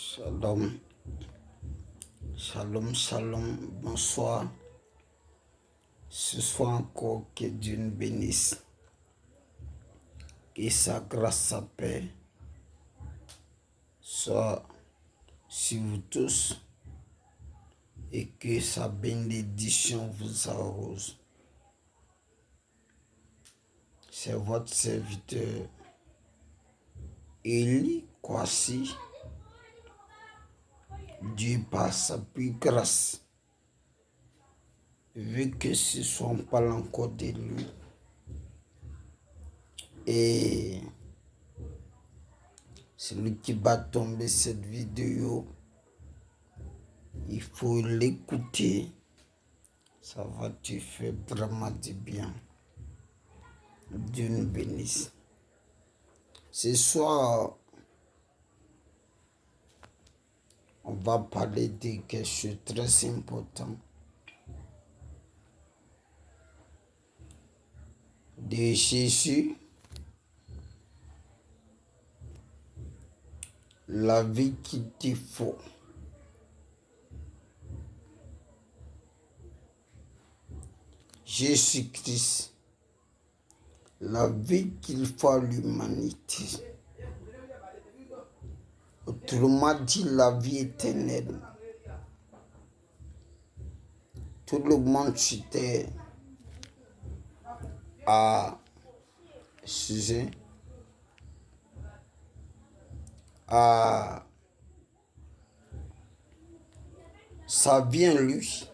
Shalom, shalom, shalom, bonsoir. Ce soir encore, que Dieu nous bénisse. Que sa grâce, sa paix soit sur vous tous et que sa bénédiction vous arrose. C'est votre serviteur Élie Kwasi. Dieu par sa plus grâce veut que ce soit on parle encore de lui. Et celui qui va tomber cette vidéo, il faut l'écouter. Ça va te faire vraiment du bien. Dieu nous bénisse. Ce soir, on va parler de quelque chose de très important. De Jésus, la vie qu'il te faut. Jésus-Christ, la vie qu'il faut à l'humanité. Autrement dit, la vie éternelle. Tout le monde citait à sujet ça vient lui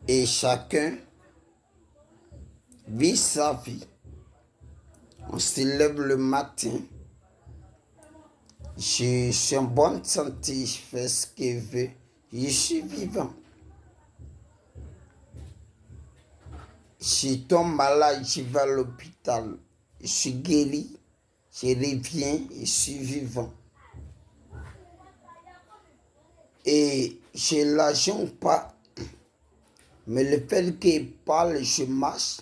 et chacun vit sa vie. On se lève le matin, je suis en bonne santé, je fais ce que je veux, je suis vivant. Je tombe malade, je vais à l'hôpital, je suis guéri, je reviens et je suis vivant. Et j'ai l'argent ou pas, mais le fait qu'il parle, je marche,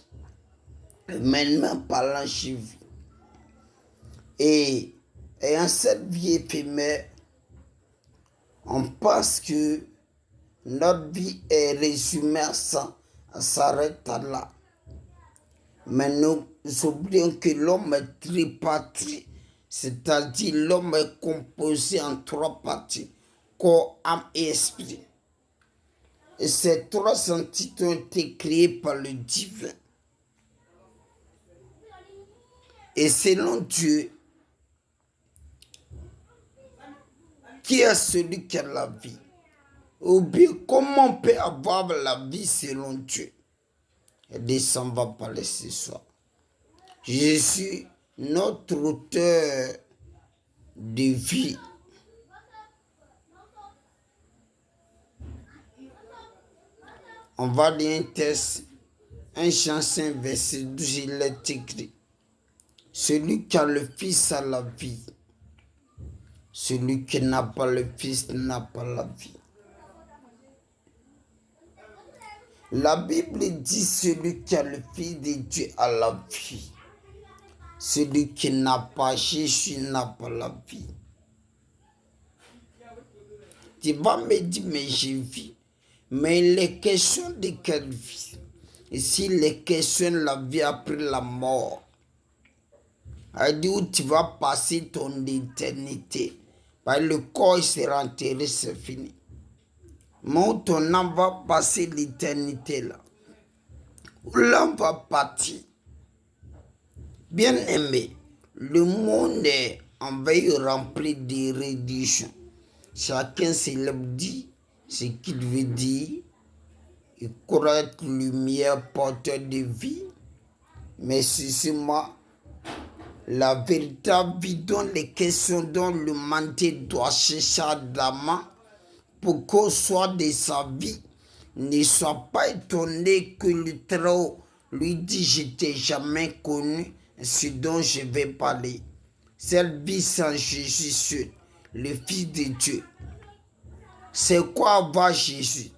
maintenant parlant, je vis. Et ayant cette vie éphémère, on pense que notre vie est résumée à ça, elle s'arrête là. Mais nous oublions que l'homme est tripartite, c'est-à-dire l'homme est composé en trois parties, corps, âme et esprit. Et ces trois entités ont été créées par le divin. Et selon Dieu, qui est celui qui a la vie? Ou bien comment on peut avoir la vie selon Dieu? Et de ça, on va parler ce soir. Jésus, notre auteur de vie. On va lire un texte, un chant 5, verset 12, il est écrit. Celui qui a le Fils a la vie. Celui qui n'a pas le Fils n'a pas la vie. La Bible dit celui qui a le Fils de Dieu a la vie. Celui qui n'a pas Jésus n'a pas la vie. Tu vas me dire, mais j'ai vie. Mais les questions de quelle vie? Ici, les questions de la vie après la mort. Elle dit où tu vas passer ton éternité. Le corps sera enterré, c'est fini. Mais où ton âme va passer l'éternité là. Où l'âme va partir. Bien aimé, le monde est en veille rempli de religions. Chacun dit ce qu'il veut dire. Il croit être lumière, porteur de vie. Mais c'est moi, la véritable vie dont les questions dont l'humanité doit chercher ardemment pour qu'on soit de sa vie, ne soit pas étonné que le Très-Haut lui dit je t'ai jamais connu, ce dont je vais parler. Cette vie sans Jésus seul, le Fils de Dieu. C'est quoi avoir Jésus?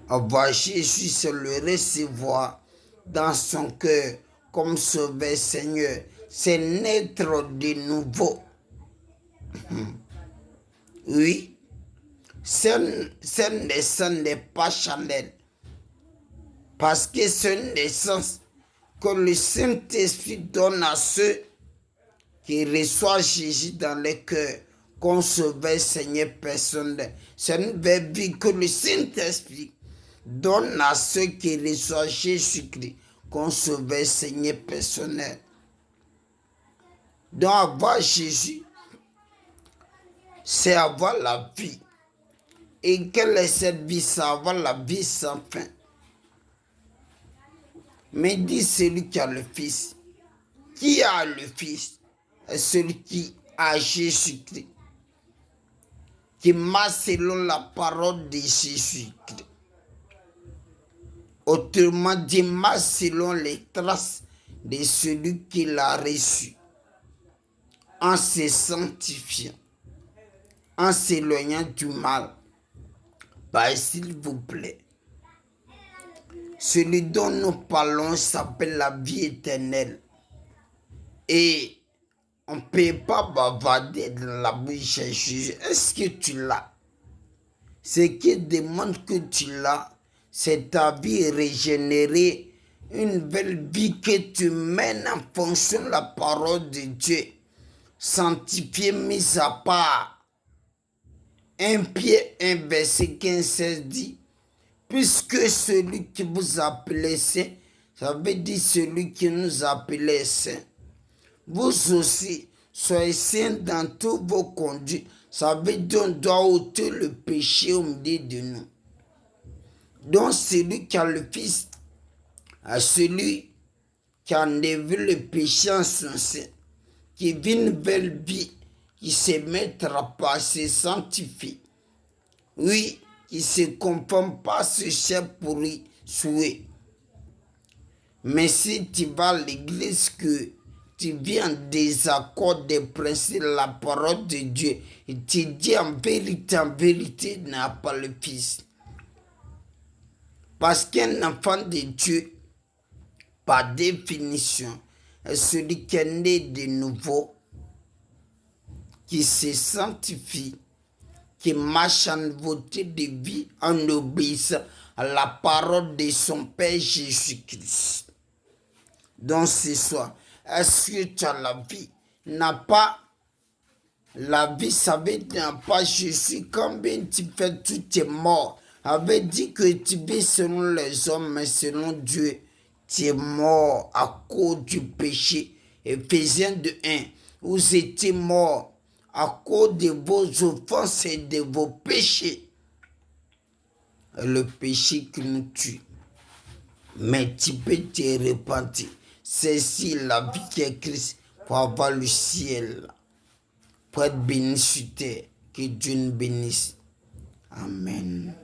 Avoir Jésus, c'est le recevoir dans son cœur comme sauveur Seigneur. C'est naître de nouveau. Oui, cette naissance n'est pas charnelle. Parce que c'est une naissance que le Saint-Esprit donne à ceux qui reçoivent Jésus dans le cœur, qu'on se veut Seigneur personnel. C'est une belle vie que le Saint-Esprit donne à ceux qui reçoivent Jésus-Christ, qu'on se veut Seigneur personnel. Donc avoir Jésus, c'est avoir la vie. Et quelle est cette vie? C'est avoir la vie sans fin. Mais dit celui qui a le Fils. Qui a le Fils? Celui qui a Jésus-Christ. Qui marche selon la parole de Jésus-Christ. Autrement dit, marche selon les traces de celui qui l'a reçu. En se sanctifiant. En s'éloignant du mal. Bah, s'il vous plaît. Celui dont nous parlons s'appelle la vie éternelle. Et on ne peut pas bavarder dans la bouche de Jésus. Est-ce que tu l'as? Ce qui demande que tu l'as, c'est ta vie régénérée. Une belle vie que tu mènes en fonction de la parole de Dieu. Sanctifié, mis à part. 1 Pierre 1, verset 15-16 dit, puisque celui qui vous appelait saint, ça veut dire celui qui nous appelait saint. Vous aussi, soyez saints dans tous vos conduites. Ça veut dire qu'on doit ôter le péché au milieu de nous. Donc celui qui a le Fils, à celui qui a enlevé le péché en son sein, qui vit une belle vie, qui se mettra pas, se sanctifie. Oui, qui ne se conforme pas à ce cher pourri souhait. Mais si tu vas à l'église que tu viens en désaccord des principes de la parole de Dieu, et tu dis en vérité, n'a pas le Fils. Parce qu'un enfant de Dieu, par définition, est celui qui est né de nouveau, qui se sanctifie, qui marche en nouveauté de vie, en obéissant à la parole de son Père Jésus-Christ. Donc ce soir, est-ce que tu as la vie? N'a pas la vie, ça veut dire pas Jésus. Combien tu fais, tout est mort. Avait dit que tu vis selon les hommes, mais selon Dieu, tu es mort à cause du péché. Éphésiens 2:1, vous étiez morts à cause de vos offenses et de vos péchés. Le péché qui nous tue. Mais tu peux te repentir. C'est si la vie qui est Christ pour avoir le ciel. Pour être béni sur terre. Que Dieu nous bénisse. Amen.